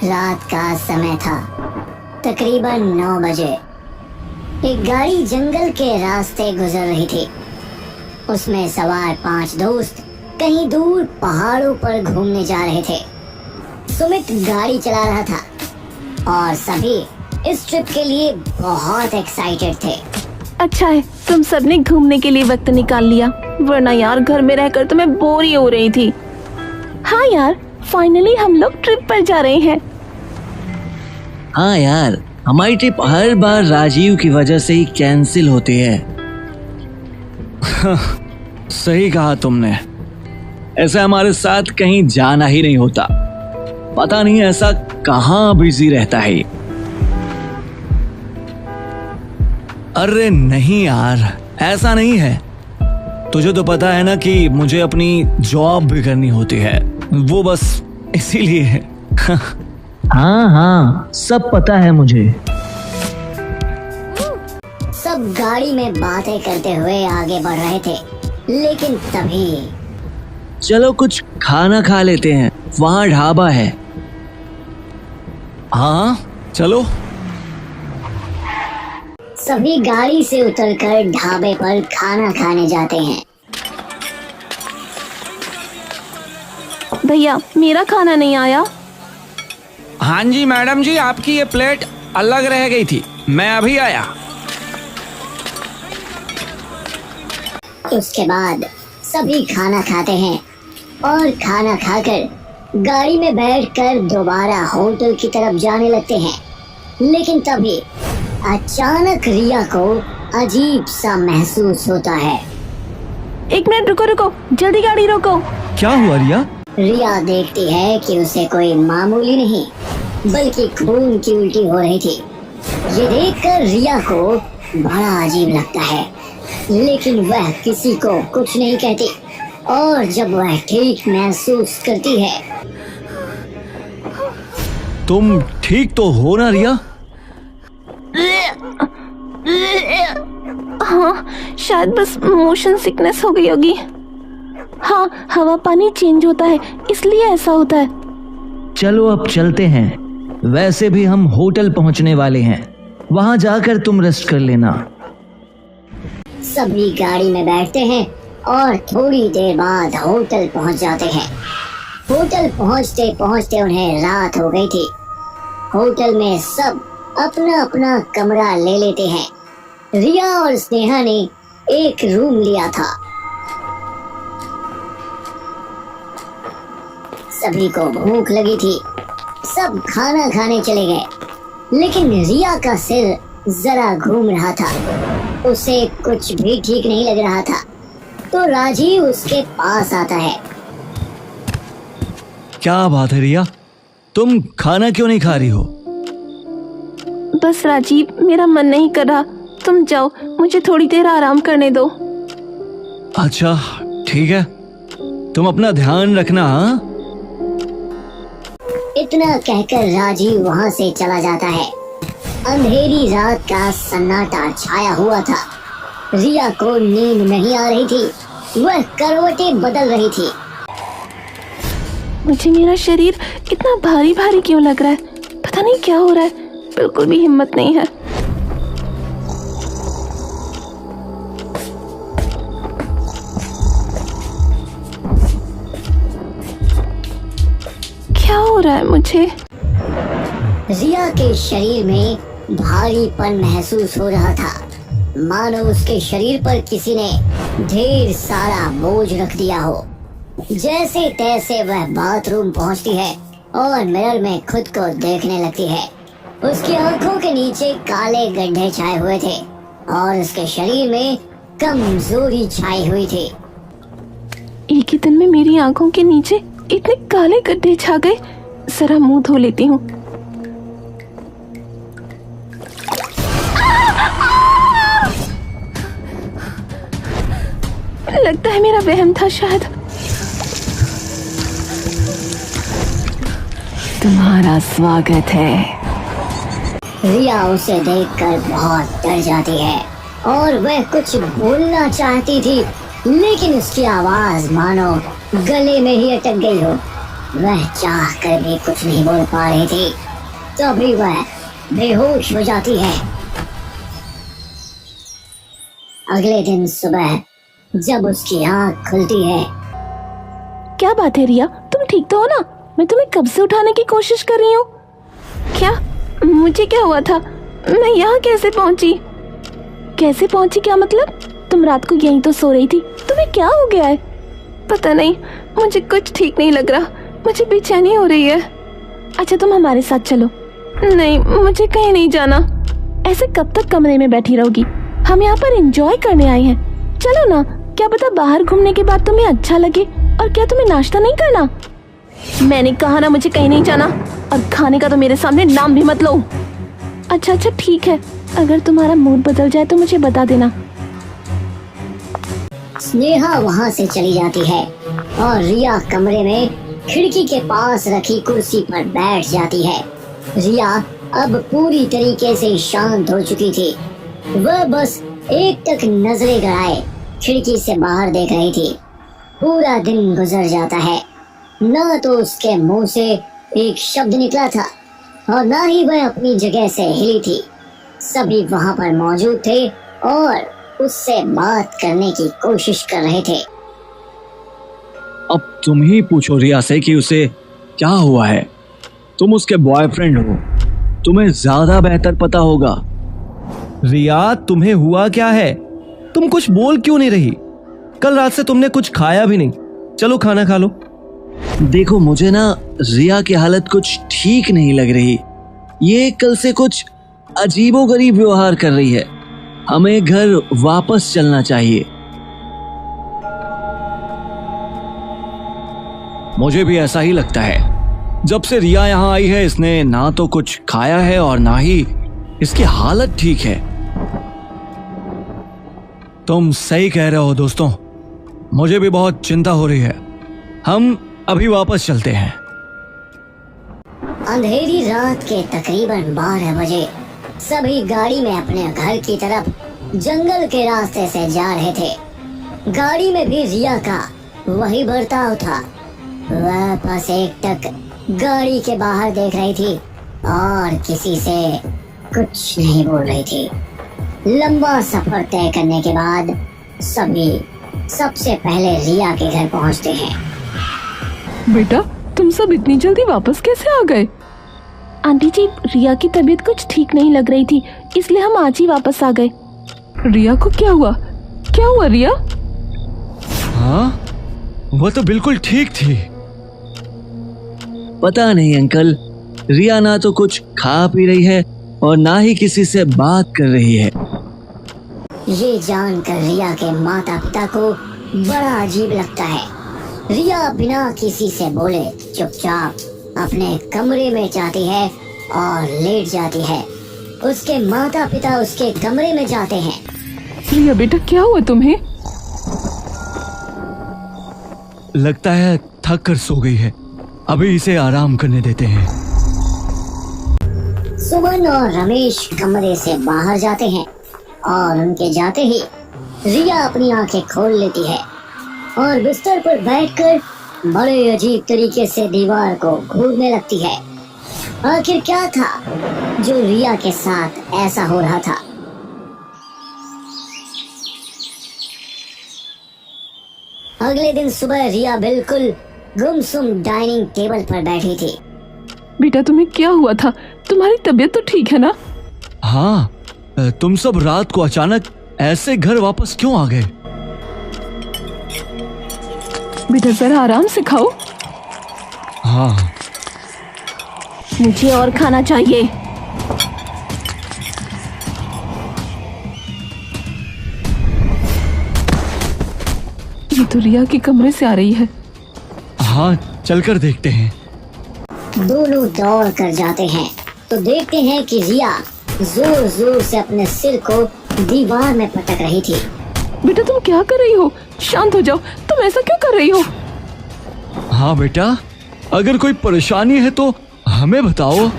रात का समय था, तकरीबन 9 बजे। एक गाड़ी जंगल के रास्ते गुजर रही थी। उसमें सवार 5 दोस्त कहीं दूर पहाड़ों पर घूमने जा रहे थे। सुमित गाड़ी चला रहा था और सभी इस ट्रिप के लिए बहुत एक्साइटेड थे। अच्छा है तुम सबने घूमने के लिए वक्त निकाल लिया, वरना यार घर में रहकर तो मैं बोर ही हो रही थी। हाँ यार, फाइनली हम लोग ट्रिप पर जा रहे हैं। हाँ यार, हमारी ट्रिप हर बार राजीव की वजह से ही कैंसिल होती है। सही कहा तुमने, ऐसे हमारे साथ कहीं जाना ही नहीं होता। पता नहीं ऐसा कहाँ बिजी रहता है। अरे नहीं यार, ऐसा नहीं है। तुझे तो पता है ना कि मुझे अपनी जॉब भी करनी होती है, वो बस इसीलिए है। हाँ, सब पता है मुझे। सब गाड़ी में बातें करते हुए आगे बढ़ रहे थे, लेकिन तभी चलो कुछ खाना खा लेते हैं, वहाँ ढाबा है। हाँ चलो। सभी गाड़ी से उतरकर ढाबे पर खाना खाने जाते हैं। भैया मेरा खाना नहीं आया। हाँ जी मैडम जी, आपकी ये प्लेट अलग रह गई थी, मैं अभी आया। उसके बाद सभी खाना खाते हैं और खाना खाकर गाड़ी में बैठकर दोबारा होटल की तरफ जाने लगते हैं। लेकिन तभी अचानक रिया को अजीब सा महसूस होता है। 1 मिनट रुको, जल्दी गाड़ी रोको। क्या हुआ रिया? रिया देखती है कि उसे कोई मामूली नहीं बल्कि खून की उल्टी हो रही थी। ये देखकर रिया को बड़ा अजीब लगता है, लेकिन वह किसी को कुछ नहीं कहती। और जब वह ठीक महसूस करती है। तुम ठीक तो हो ना रिया? हाँ शायद बस मोशन सिकनेस हो गई होगी। हाँ, हवा पानी चेंज होता है इसलिए ऐसा होता है। चलो अब चलते हैं, वैसे भी हम होटल पहुंचने वाले हैं, वहां जाकर तुम रेस्ट कर लेना। सभी गाड़ी में बैठते हैं और थोड़ी देर बाद होटल पहुंच जाते हैं। होटल पहुंचते पहुंचते उन्हें रात हो गई थी। होटल में सब अपना अपना कमरा ले लेते हैं। रिया और स्नेहा ने एक रूम लिया था। सभी को भूख लगी थी, सब खाना खाने चले गए। लेकिन रिया का सिर जरा घूम रहा था, उसे कुछ भी ठीक नहीं लग रहा था। तो राजीव उसके पास आता है। क्या बात है रिया, तुम खाना क्यों नहीं खा रही हो? बस राजीव, मेरा मन नहीं कर रहा, तुम जाओ, मुझे थोड़ी देर आराम करने दो। अच्छा ठीक है, तुम अपना ध्यान रखना। हाँ, इतना कहकर राजीव वहाँ से चला जाता है। अंधेरी रात का सन्नाटा छाया हुआ था। रिया को नींद नहीं आ रही थी, वह करवटें बदल रही थी। मुझे मेरा शरीर इतना भारी भारी क्यों लग रहा है, पता नहीं क्या हो रहा है, बिल्कुल भी हिम्मत नहीं है। क्या हो रहा है मुझे? रिया के शरीर में भारीपन महसूस हो रहा था, मानो उसके शरीर पर किसी ने ढेर सारा बोझ रख दिया हो। जैसे तैसे वह बाथरूम पहुंचती है और मिरर में खुद को देखने लगती है। उसकी आंखों के नीचे काले गड्ढे छाए हुए थे और उसके शरीर में कमजोरी छाई हुई थी। एक ही दिन में मेरी आंखों के नीचे इतने काले गड्ढे छा गए, जरा मुंह धो लेती हूँ। लगता है मेरा वहम था शायद। तुम्हारा स्वागत है। रिया उसे देखकर बहुत डर जाती है और वह कुछ बोलना चाहती थी, लेकिन उसकी आवाज मानो गले में ही अटक गई हो। वह चाह कर भी कुछ नहीं बोल पा रही थी, तभी वह बेहोश हो जाती है। अगले दिन सुबह जब उसकी आंख खुलती है, क्या बात है रिया, तुम ठीक तो हो ना? मैं तुम्हें कब से उठाने की कोशिश कर रही हूँ। क्या मुझे क्या हुआ था? मैं यहाँ कैसे पहुँची? कैसे पहुँची क्या मतलब? तुम रात को यहीं तो सो रही थी, तुम्हें क्या हो गया है? पता नहीं, मुझे कुछ ठीक नहीं लग रहा, मुझे बेचैनी हो रही है। अच्छा तुम हमारे साथ चलो। नहीं, मुझे कहीं नहीं जाना। ऐसे कब तक कमरे में बैठी रहोगी? हम यहाँ पर एंजॉय करने आए हैं, चलो ना। क्या पता बाहर घूमने के बाद तुम्हें अच्छा लगे। और क्या तुम्हें नाश्ता नहीं करना? मैंने कहा ना मुझे कहीं नहीं जाना, और खाने का तो मेरे सामने नाम भी मत लो। अच्छा ठीक है, अगर तुम्हारा मूड बदल जाए तो मुझे बता देना। स्नेहा वहाँ से चली जाती है और रिया कमरे में खिड़की के पास रखी कुर्सी पर बैठ जाती है। रिया अब पूरी तरीके से शांत हो चुकी थी। वह बस एक टक नजरें गड़ाए खिड़की से बाहर देख रही थी। पूरा दिन गुजर जाता है, न तो उसके मुंह से एक शब्द निकला था और न ही वह अपनी जगह से हिली थी। सभी वहाँ पर मौजूद थे और उससे बात करने की कोशिश कर रहे थे। अब तुम ही पूछो रिया से कि उसे क्या हुआ है। तुम उसके बॉयफ्रेंड हो, तुम्हें ज्यादा बेहतर पता होगा। रिया, तुम्हें हुआ क्या है? तुम कुछ बोल क्यों नहीं रही? कल रात से तुमने कुछ खाया भी नहीं। चलो खाना खा लो। देखो, मुझे ना रिया की हालत कुछ ठीक नहीं लग रही। ये कल से कुछ अजीबोगरीब व्यवहार कर रही है। हमें घर वापस चलना चाहिए। मुझे भी ऐसा ही लगता है। जब से रिया यहाँ आई है, इसने ना तो कुछ खाया है और ना ही इसकी हालत ठीक है। तुम सही कह रहे हो दोस्तों, मुझे भी बहुत चिंता हो रही है। हम अभी वापस चलते हैं। अंधेरी रात के तकरीबन 12 बजे सभी गाड़ी में अपने घर की तरफ जंगल के रास्ते से जा रहे थे। गाड़ी में भी रिया का वही बर्ताव था। वह बस एक टक गाड़ी के बाहर देख रही थी और किसी से कुछ नहीं बोल रही थी। लंबा सफर तय करने के बाद सभी सबसे पहले रिया के घर पहुंचते हैं। बेटा, तुम सब इतनी जल्दी वापस कैसे आ गए? आंटी जी, रिया की तबीयत कुछ ठीक नहीं लग रही थी, इसलिए हम आज ही वापस आ गए। रिया को क्या हुआ? क्या हुआ रिया? हाँ, वो तो बिल्कुल ठीक थी। पता नहीं अंकल, रिया ना तो कुछ खा पी रही है और ना ही किसी से बात कर रही है। ये जानकर रिया के माता पिता को बड़ा अजीब लगता है। रिया बिना किसी से बोले चुपचाप अपने कमरे में जाती है और लेट जाती है। उसके माता पिता उसके कमरे में जाते हैं। रिया बेटा, क्या हुआ तुम्हें? लगता है थक कर सो गई है। अभी इसे आराम करने देते हैं। सुमन और रमेश कमरे से बाहर जाते हैं और उनके जाते ही रिया अपनी आंखें खोल लेती है और बिस्तर पर बैठकर बड़े अजीब तरीके से दीवार को घूरने लगती है। आखिर क्या था जो रिया के साथ ऐसा हो रहा था? अगले दिन सुबह रिया बिल्कुल गुमसुम डाइनिंग टेबल पर बैठी थी। बेटा, तुम्हें क्या हुआ था? तुम्हारी तबीयत तो ठीक है ना? हाँ, तुम सब रात को अचानक ऐसे घर वापस क्यों आ गए? बेटा जरा आराम से खाओ। हाँ, मुझे और खाना चाहिए। ये तो रिया के कमरे से आ रही है। हाँ, चलकर देखते हैं। दोनों दौड़ कर जाते हैं तो देखते हैं कि रिया जोर जोर से अपने सिर को दीवार में पटक रही थी। बेटा तुम क्या कर रही हो? शांत हो जाओ, तुम ऐसा क्यों कर रही हो? हाँ बेटा, अगर कोई परेशानी है तो हमें बताओ।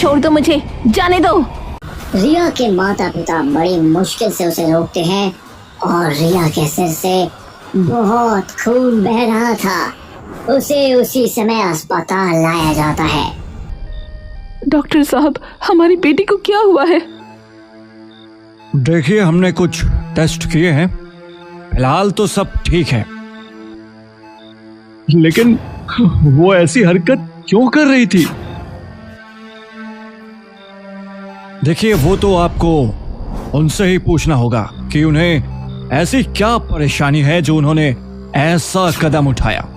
छोड़ दो मुझे, जाने दो। रिया के माता पिता बड़ी मुश्किल से उसे रोकते हैं और रिया के सिर से बहुत खून बह रहा था। उसे उसी समय अस्पताल लाया जाता है। डॉक्टर साहब, हमारी बेटी को क्या हुआ है? देखिए, हमने कुछ टेस्ट किए हैं, फिलहाल तो सब ठीक है। लेकिन वो ऐसी हरकत क्यों कर रही थी? देखिए, वो तो आपको उनसे ही पूछना होगा कि उन्हें ऐसी क्या परेशानी है जो उन्होंने ऐसा कदम उठाया।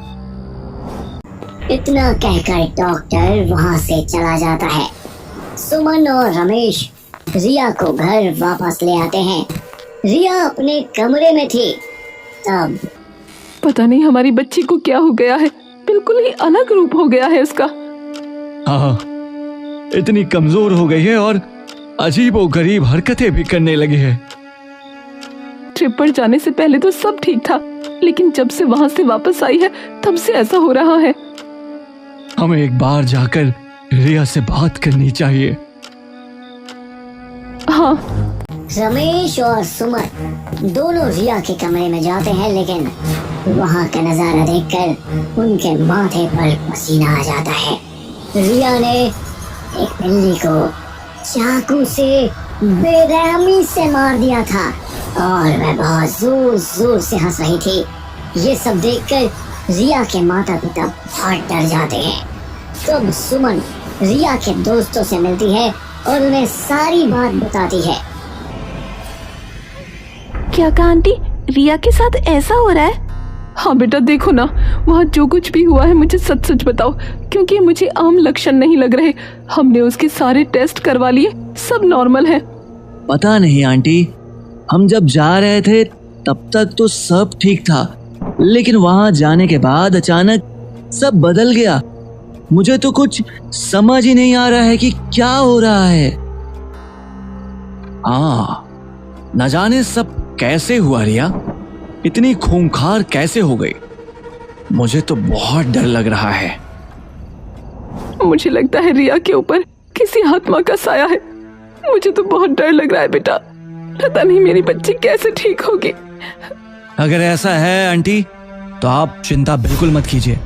इतना कहकर डॉक्टर वहां से चला जाता है। सुमन और रमेश रिया को घर वापस ले आते हैं। रिया अपने कमरे में थी। तब पता नहीं हमारी बच्ची को क्या हो गया है, बिल्कुल ही अलग रूप हो गया है उसका। हाँ, इतनी कमजोर हो गई है और अजीबोगरीब हरकतें भी करने लगी है। ट्रिप पर जाने से पहले तो सब ठीक था, लेकिन जब से वहां से वापस आई है तब से ऐसा हो रहा है। हमें एक बार जाकर रिया से बात करनी चाहिए। हाँ। रमेश और सुमन दोनों रिया के कमरे में जाते हैं, लेकिन वहां का नजारा देखकर उनके माथे पर पसीना आ जाता है। रिया ने एक बिल्ली को चाकू से बेरहमी से मार दिया था और वह बहुत जोर जोर से हंस रही थी। ये सब देखकर रिया के माता पिता बहुत डर जाते हैं। तब सुमन रिया के दोस्तों से मिलती है और उन्हें सारी बात बताती है। क्या कहा आंटी, रिया के साथ ऐसा हो रहा है? हाँ बेटा, देखो ना, वहाँ जो कुछ भी हुआ है मुझे सच सच बताओ, क्योंकि मुझे आम लक्षण नहीं लग रहे। हमने उसके सारे टेस्ट करवा लिए, सब नॉर्मल है। पता नहीं आंटी, हम जब जा रहे थे तब तक तो सब ठीक था, लेकिन वहां जाने के बाद अचानक सब बदल गया। मुझे तो कुछ समझ ही नहीं आ रहा है कि क्या हो रहा है। न जाने सब कैसे हुआ रिया, इतनी खूंखार कैसे हो गई? मुझे तो बहुत डर लग रहा है। मुझे लगता है रिया के ऊपर किसी आत्मा का साया है। मुझे तो बहुत डर लग रहा है बेटा, पता नहीं मेरी बच्ची कैसे ठीक होगी। अगर ऐसा है आंटी, तो आप चिंता बिल्कुल मत कीजिए,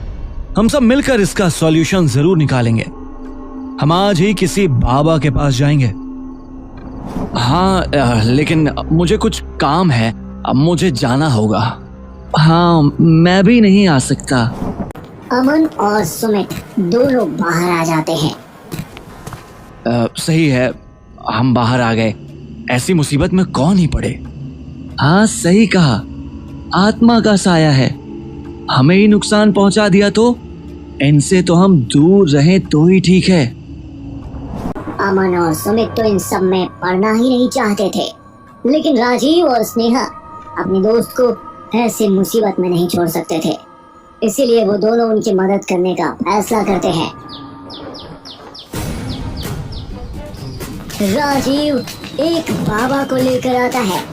हम सब मिलकर इसका सॉल्यूशन जरूर निकालेंगे। हम आज ही किसी बाबा के पास जाएंगे। हाँ, लेकिन मुझे कुछ काम है, अब मुझे जाना होगा। हाँ, मैं भी नहीं आ सकता। अमन और सुमित दोनों बाहर आ जाते हैं। सही है, हम बाहर आ गए, ऐसी मुसीबत में कौन ही पड़े। हाँ, सही कहा, आत्मा का साया है। हमें ही नुकसान पहुंचा दिया तो इनसे तो हम दूर रहें तो ही ठीक है। अमन और सुमित तो इन सब में पढ़ना ही नहीं चाहते थे, लेकिन राजीव और स्नेहा अपने दोस्त को ऐसी मुसीबत में नहीं छोड़ सकते थे, इसीलिए वो दोनों उनकी मदद करने का फैसला करते हैं। राजीव एक बाबा को लेकर आता है।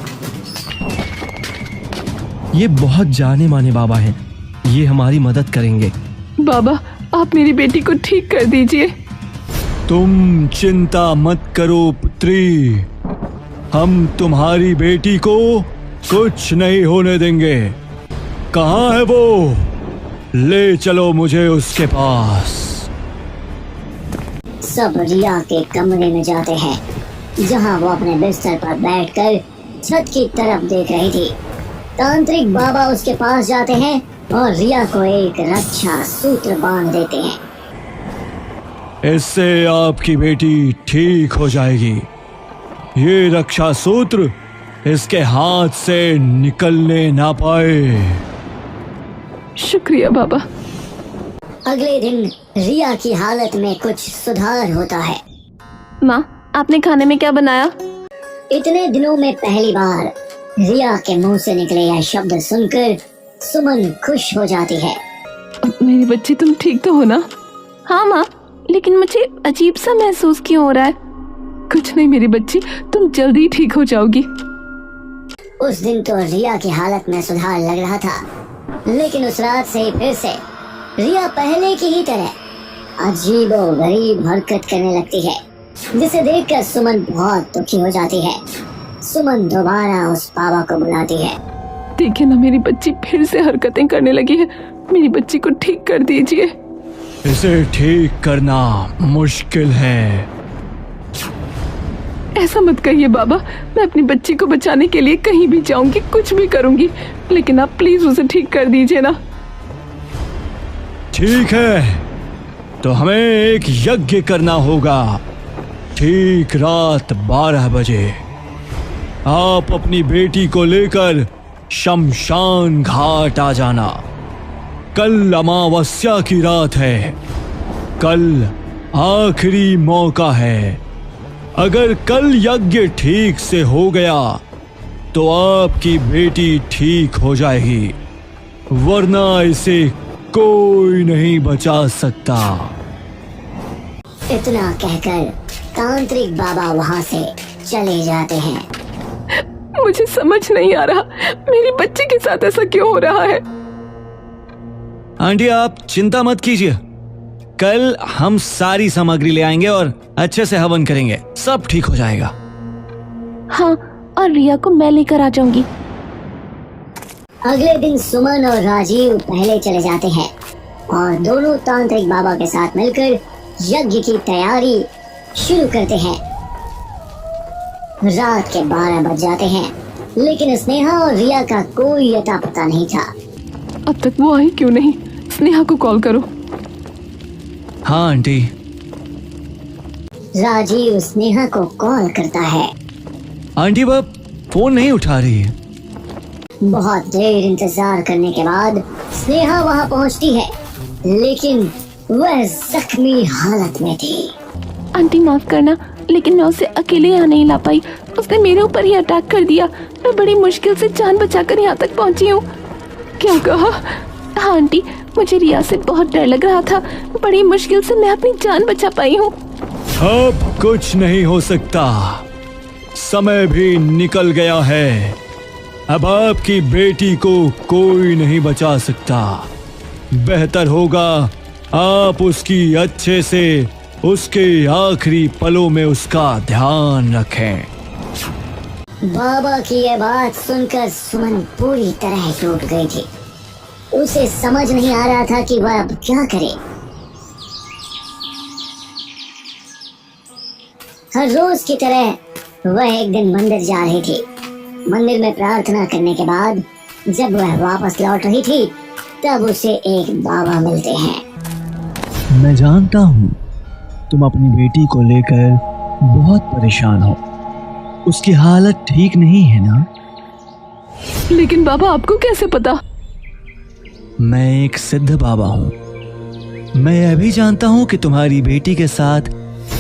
ये बहुत जाने माने बाबा हैं, ये हमारी मदद करेंगे। बाबा, आप मेरी बेटी को ठीक कर दीजिए। तुम चिंता मत करो पुत्री, हम तुम्हारी बेटी को कुछ नहीं होने देंगे। कहाँ है वो? ले चलो मुझे उसके पास। सब रिया के कमरे में जाते हैं, जहां वो अपने बिस्तर पर बैठकर छत की तरफ देख रही थी। तांत्रिक बाबा उसके पास जाते हैं और रिया को एक रक्षा सूत्र बांध देते हैं। इससे आपकी बेटी ठीक हो जाएगी। ये रक्षा सूत्र इसके हाथ से निकलने ना पाए। शुक्रिया बाबा। अगले दिन रिया की हालत में कुछ सुधार होता है। माँ, आपने खाने में क्या बनाया? इतने दिनों में पहली बार रिया के मुंह से निकले यह शब्द सुनकर सुमन खुश हो जाती है। मेरी बच्ची, तुम ठीक तो हो ना? हाँ माँ, लेकिन मुझे अजीब सा महसूस क्यों हो रहा है? कुछ नहीं मेरी बच्ची, तुम जल्दी ठीक हो जाओगी। उस दिन तो रिया की हालत में सुधार लग रहा था, लेकिन उस रात से फिर से रिया पहले की ही तरह अजीबोगरीब हरकत करने लगती है, जिसे देखकर सुमन बहुत दुखी हो जाती है। सुमन दोबारा उस बाबा को बुलाती है। देखिए ना, मेरी बच्ची फिर से हरकतें करने लगी है। मेरी बच्ची को ठीक कर दीजिए। इसे ठीक करना मुश्किल है। ऐसा मत कहिए बाबा, मैं अपनी बच्ची को बचाने के लिए कहीं भी जाऊंगी, कुछ भी करूंगी, लेकिन आप प्लीज उसे ठीक कर दीजिए ना। ठीक है, तो हमें एक यज्ञ करना होगा। ठीक रात 12 बजे आप अपनी बेटी को लेकर शमशान घाट आ जाना। कल अमावस्या की रात है, कल आखिरी मौका है। अगर कल यज्ञ ठीक से हो गया तो आपकी बेटी ठीक हो जाएगी, वरना इसे कोई नहीं बचा सकता। इतना कहकर तांत्रिक बाबा वहाँ से चले जाते हैं। मुझे समझ नहीं आ रहा मेरी बच्ची के साथ ऐसा क्यों हो रहा है। आंटी आप चिंता मत कीजिए, कल हम सारी सामग्री ले आएंगे और अच्छे से हवन करेंगे, सब ठीक हो जाएगा। हाँ, और रिया को मैं लेकर आ जाऊंगी। अगले दिन सुमन और राजीव पहले चले जाते हैं और दोनों तांत्रिक बाबा के साथ मिलकर यज्ञ की तैयारी शुरू करते हैं। रात के 12 बज जाते हैं, लेकिन स्नेहा और रिया का कोई अता पता नहीं था। अब तक वो आई क्यों नहीं? स्नेहा को कॉल करो। हाँ आंटी। राजीव स्नेहा को कॉल करता है। आंटी वह फोन नहीं उठा रही है। बहुत देर इंतजार करने के बाद स्नेहा वहां पहुंचती है, लेकिन वह जख्मी हालत में थी। आंटी माफ करना, लेकिन मैं उसे अकेले यहाँ नहीं ला पाई। उसने मेरे ऊपर ही अटैक कर दिया। मैं बड़ी मुश्किल से जान बचाकर यहाँ तक पहुँची हूँ। क्या कहा? हाँ आंटी, मुझे रिया से बहुत डर लग रहा था, बड़ी मुश्किल से मैं अपनी जान बचा पाई हूँ। अब कुछ नहीं हो सकता, समय भी निकल गया है। अब आपकी बेटी को कोई नहीं बचा सकता। बेहतर होगा आप उसकी अच्छे से उसके आखिरी पलों में उसका ध्यान रखें। बाबा की यह बात सुनकर सुमन पूरी तरह टूट गई थी। उसे समझ नहीं आ रहा था कि वह अब क्या करे। हर रोज की तरह वह एक दिन मंदिर जा रही थी। मंदिर में प्रार्थना करने के बाद जब वह वापस लौट रही थी, तब उसे एक बाबा मिलते हैं। मैं जानता हूँ तुम अपनी बेटी को लेकर बहुत परेशान हो। उसकी हालत ठीक नहीं है ना? लेकिन बाबा आपको कैसे पता? मैं एक सिद्ध बाबा हूँ। मैं यह भी जानता हूँ कि तुम्हारी बेटी के साथ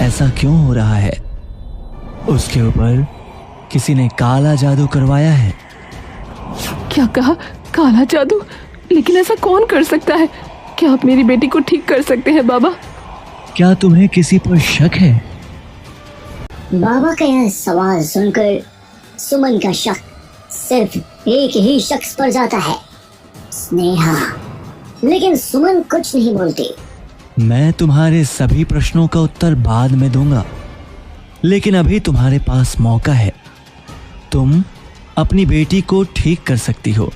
ऐसा क्यों हो रहा है। उसके ऊपर किसी ने काला जादू करवाया है। क्या कहा? काला जादू? लेकिन ऐसा कौन कर सकता है? क्या आप मेरी बेटी को ठीक कर सकते हैं बाबा? क्या तुम्हें किसी पर शक है? बाबा का यह सवाल सुनकर सुमन का शक सिर्फ एक ही शख्स पर जाता है, स्नेहा। लेकिन सुमन कुछ नहीं बोलती। मैं तुम्हारे सभी प्रश्नों का उत्तर बाद में दूंगा, लेकिन अभी तुम्हारे पास मौका है। तुम अपनी बेटी को ठीक कर सकती हो,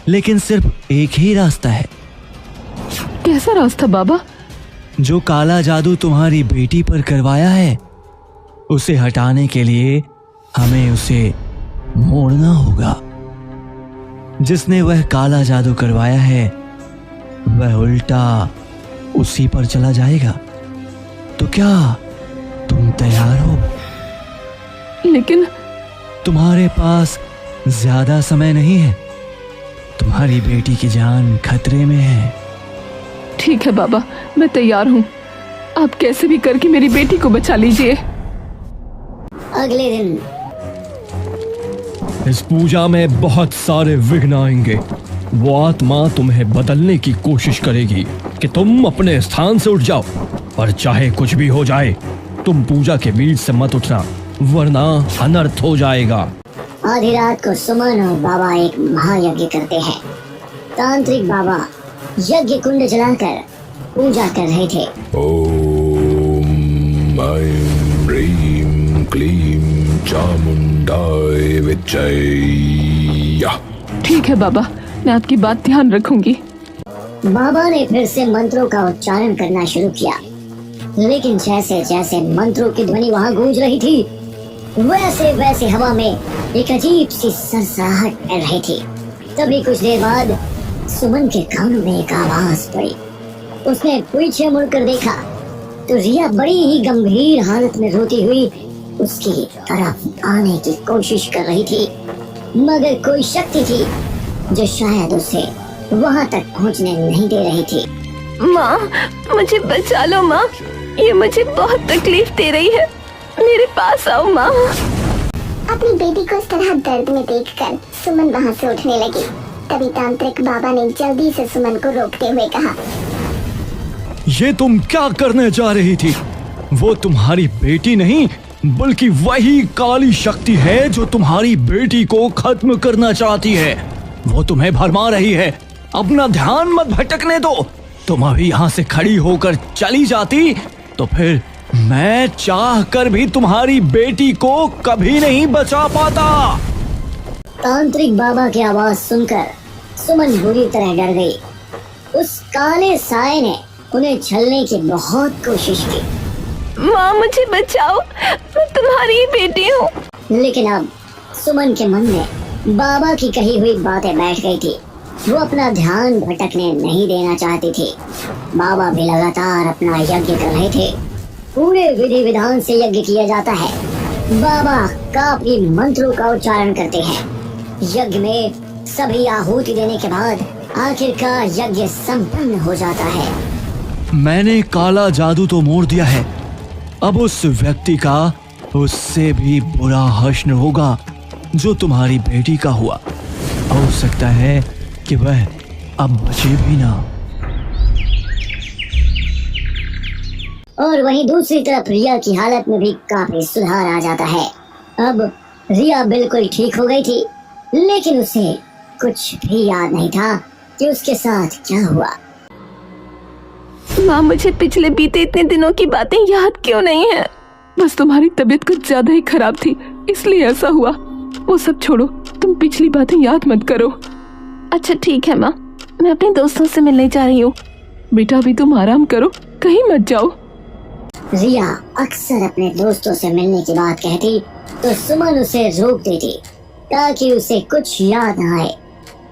लेकिन सिर्फ एक ही रास्ता है। कैसा रास्ता बाबा? जो काला जादू तुम्हारी बेटी पर करवाया है, उसे हटाने के लिए हमें उसे मोड़ना होगा। जिसने वह काला जादू करवाया है, वह उल्टा उसी पर चला जाएगा। तो क्या तुम तैयार हो? लेकिन तुम्हारे पास ज्यादा समय नहीं है। तुम्हारी बेटी की जान खतरे में है। ठीक है बाबा, मैं तैयार हूँ। आप कैसे भी करके मेरी बेटी को बचा लीजिए। अगले दिन इस पूजा में बहुत सारे विघ्न आएंगे। वो आत्मा तुम्हें बदलने की कोशिश करेगी कि तुम अपने स्थान से उठ जाओ, पर चाहे कुछ भी हो जाए तुम पूजा के बीच से मत उठना, वरना अनर्थ हो जाएगा। आधी रात को सुमन और बाबा एक महायज्ञ करते हैं। तांत्रिक बाबा यज्ञ कुंड जलाकर पूजा कर रहे थे। ओम ऐं ह्रीं क्लीं चामुंडाय विच्चै। ठीक है बाबा, मैं आपकी बात ध्यान रखूंगी। बाबा ने फिर से मंत्रों का उच्चारण करना शुरू किया, लेकिन जैसे जैसे मंत्रों की ध्वनि वहां गूंज रही थी, वैसे वैसे हवा में एक अजीब सी सरसराहट फैल रही थी। तभी कुछ देर बाद सुमन के कानों में एक आवाज पड़ी। उसने पीछे मुड़कर देखा तो रिया बड़ी ही गंभीर हालत में रोती हुई उसकी तरफ आने की कोशिश कर रही थी, मगर कोई शक्ति थी जो शायद उसे वहां तक पहुंचने नहीं दे रही थी। माँ, मुझे बचा लो माँ, ये मुझे बहुत तकलीफ दे रही है, मेरे पास आओ माँ। अपनी बेटी को इस तरह दर्द में देखकर सुमन वहाँ से उठने लगी। तभी तांत्रिक बाबा ने जल्दी से सुमन को रोकते हुए कहा, ये तुम क्या करने जा रही थी? वो तुम्हारी बेटी नहीं, बल्कि वही काली शक्ति है जो तुम्हारी बेटी को खत्म करना चाहती है। वो तुम्हें भरमा रही है। अपना ध्यान मत भटकने दो। तुम अभी यहाँ से खड़ी होकर चली जाती तो फिर मैं चाह कर भी तुम्हारी बेटी को कभी नहीं बचा पाता। तांत्रिक बाबा की आवाज सुनकर सुमन बुरी तरह डर गई। उस काले साए ने उन्हें छलने की बहुत कोशिश की। माँ, मुझे बचाओ, मैं तुम्हारी बेटी हूँ। लेकिन अब सुमन के मन में बाबा की कही हुई बातें बैठ गई थी। वो अपना ध्यान भटकने नहीं देना चाहती थी। बाबा भी लगातार अपना यज्ञ कर रहे थे। पूरे विधि विधान से यज्ञ किया जाता है। बाबा काफी मंत्रों का उच्चारण करते हैं। यज्ञ में सभी आहुति देने के बाद आखिरकार यज्ञ संपन्न हो जाता है। मैंने काला जादू तो मोड़ दिया है। अब उस व्यक्ति का उससे भी बुरा हश्र होगा जो तुम्हारी बेटी का हुआ। हो सकता है कि वह अब बचे भी ना। और वहीं दूसरी तरफ रिया की हालत में भी काफी सुधार आ जाता है। अब रिया बिल्कुल ठीक हो गई थी, लेकिन उसे कुछ भी याद नहीं था कि उसके साथ क्या हुआ। माँ, मुझे पिछले बीते इतने दिनों की बातें याद क्यों नहीं है? बस तुम्हारी तबीयत कुछ ज्यादा ही खराब थी, इसलिए ऐसा हुआ। वो सब छोड़ो, तुम पिछली बातें याद मत करो। अच्छा ठीक है माँ, मैं अपने दोस्तों से मिलने जा रही हूँ। बेटा अभी तुम आराम करो, कहीं मत जाओ। रिया अक्सर अपने दोस्तों से मिलने की बात कहती तो सुमन उसे रोक देती ताकि उसे कुछ याद न आए।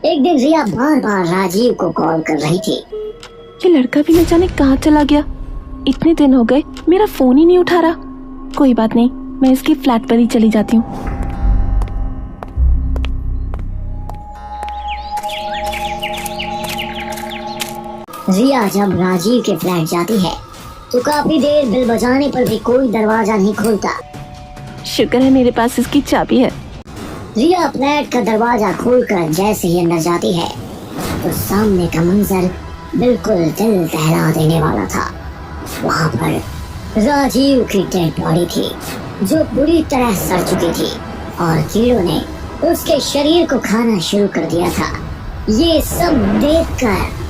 एक दिन रिया बार बार राजीव को कॉल कर रही थी। ये लड़का भी न जाने कहाँ चला गया। इतने दिन हो गए मेरा फोन ही नहीं उठा रहा। कोई बात नहीं, मैं इसकी फ्लैट पर ही चली जाती हूँ। रिया जब राजीव के फ्लैट जाती है तो काफी देर बिल बजाने पर भी कोई दरवाजा नहीं खुलता। शुक्र है मेरे पास इसकी चाबी है। रिया फ्लैट का दरवाजा खोलकर जैसे ही अंदर जाती है तो सामने का मंजर बिल्कुल दिल दहला देने वाला था। वहाँ पर राजीव की डेड बॉडी थी जो पूरी तरह सड़ चुकी थी और कीड़ों ने उसके शरीर को खाना शुरू कर दिया था। ये सब देखकर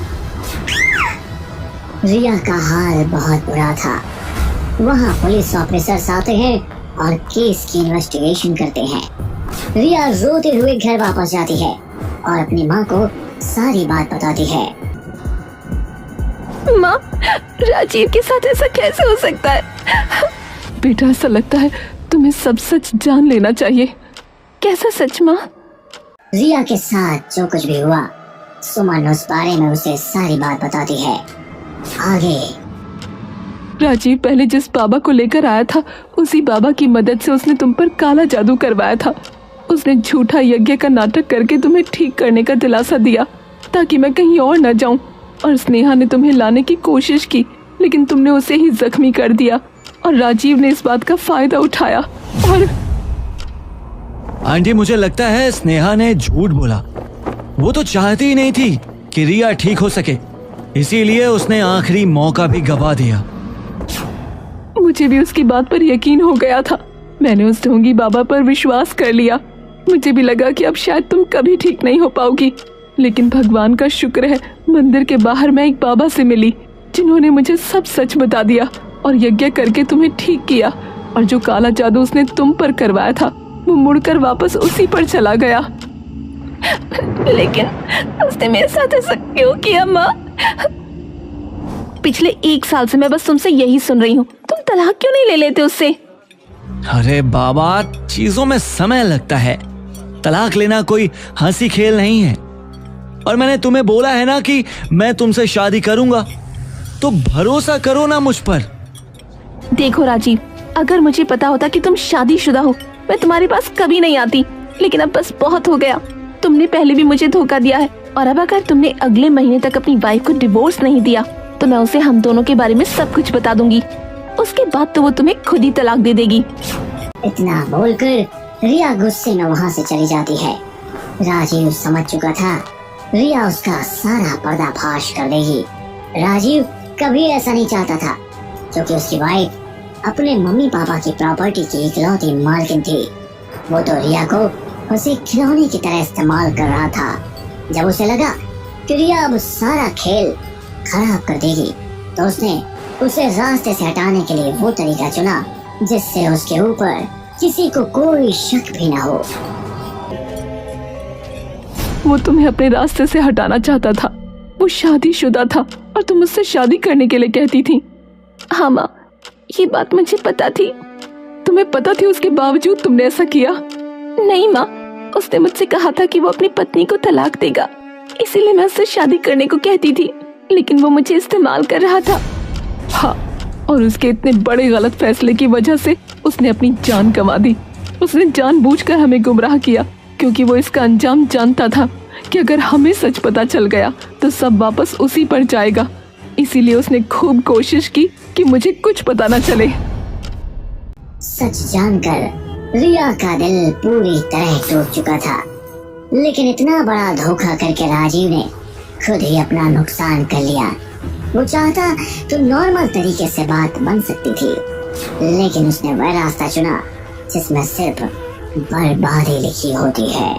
रिया का हाल बहुत बुरा था। वहाँ पुलिस ऑफिसर्स आते हैं और केस की इन्वेस्टिगेशन करते हैं। रिया रोते हुए घर वापस जाती है और अपनी माँ को सारी बात बताती है। माँ, राजीव के साथ ऐसा कैसे हो सकता है? बेटा ऐसा लगता है तुम्हें सब सच जान लेना चाहिए। कैसा सच माँ? रिया के साथ जो कुछ भी हुआ सुमन उस बारे में उसे सारी बात बताती है। आगे राजीव पहले जिस बाबा को लेकर आया था उसी बाबा की मदद से उसने तुम पर काला जादू करवाया था। उसने झूठा यज्ञ का नाटक करके तुम्हें ठीक करने का दिलासा दिया ताकि मैं कहीं और न जाऊं। और स्नेहा ने तुम्हें लाने की कोशिश की लेकिन तुमने उसे ही जख्मी कर दिया और राजीव ने इस बात का फायदा उठाया। और आंटी, मुझे लगता है स्नेहा ने झूठ बोला। वो तो चाहती ही नहीं थी कि रिया ठीक हो सके, इसीलिए उसने आखिरी मौका भी गवा दिया। मुझे भी उसकी बात पर यकीन हो गया था। मैंने उस ढोंगी बाबा पर विश्वास कर लिया। मुझे भी लगा कि अब शायद तुम कभी ठीक नहीं हो पाओगी, लेकिन भगवान का शुक्र है मंदिर के बाहर मैं एक बाबा से मिली जिन्होंने मुझे सब सच बता दिया और यज्ञ करके तुम्हें ठीक किया। और जो काला जादू उसने तुम पर करवाया था वो मुड़कर वापस उसी पर चला गया। लेकिन उसने मेरे साथ ऐसा क्यों किया माँ? पिछले 1 साल से मैं बस तुमसे यही सुन रही हूँ, तुम तलाक क्यों नहीं ले लेते उससे? अरे बाबा, चीजों में समय लगता है। तलाक लेना कोई हंसी खेल नहीं है। और मैंने तुम्हें बोला है ना कि मैं तुमसे शादी करूंगा, तो भरोसा करो ना मुझ पर। देखो राजीव, अगर मुझे पता होता कि तुम शादीशुदा हो, मैं तुम्हारे पास कभी नहीं आती। लेकिन अब बस बहुत हो गया। तुमने पहले भी मुझे धोखा दिया है, और अब अगर तुमने अगले महीने तक अपनी वाइफ को डिवोर्स नहीं दिया तो मैं उसे हम दोनों के बारे में सब कुछ बता दूंगी। उसके बाद तो वो तुम्हें खुद ही तलाक दे देगी। इतना बोलकर रिया गुस्से में वहाँ से चली जाती है। राजीव समझ चुका था रिया उसका सारा पर्दाफाश कर देगी। राजीव कभी ऐसा नहीं चाहता था, क्योंकि उसकी वाइफ अपने मम्मी पापा की प्रॉपर्टी की इकलौती मालकिन थी। वो तो रिया को उसे खिलौने की तरह इस्तेमाल कर रहा था। जब उसे लगा कि रिया अब सारा खेल खराब कर देगी, तो उसने उसे रास्ते से हटाने के लिए वो तरीका चुना जिससे उसके ऊपर किसी को कोई शक भी ना हो। वो तुम्हें अपने रास्ते से हटाना चाहता था। वो शादीशुदा था और तुम उससे शादी करने के लिए कहती थी। हाँ माँ, ये बात मुझे पता थी। तुम्हें पता थी, उसके बावजूद तुमने ऐसा किया? नहीं माँ, उसने मुझसे कहा था कि वो अपनी पत्नी को तलाक देगा, इसीलिए मैं उससे शादी करने को कहती थी। लेकिन वो मुझे इस्तेमाल कर रहा था। हाँ, और उसके इतने बड़े गलत फैसले की वजह से उसने अपनी जान गंवा दी। उसने जानबूझकर हमें गुमराह किया, क्योंकि वो इसका अंजाम जानता था कि अगर हमें सच पता चल गया तो सब वापस उसी पर जाएगा। इसीलिए उसने खूब कोशिश की कि मुझे कुछ पता न चले। सच जानकर रिया का दिल पूरी तरह टूट चुका था, लेकिन इतना बड़ा धोखा करके राजीव ने खुद ही अपना नुकसान कर लिया। वो चाहता तो नॉर्मल तरीके से बात बन सकती थी, लेकिन उसने वह रास्ता चुना जिसमें सिर्फ बर्बादी लिखी होती है।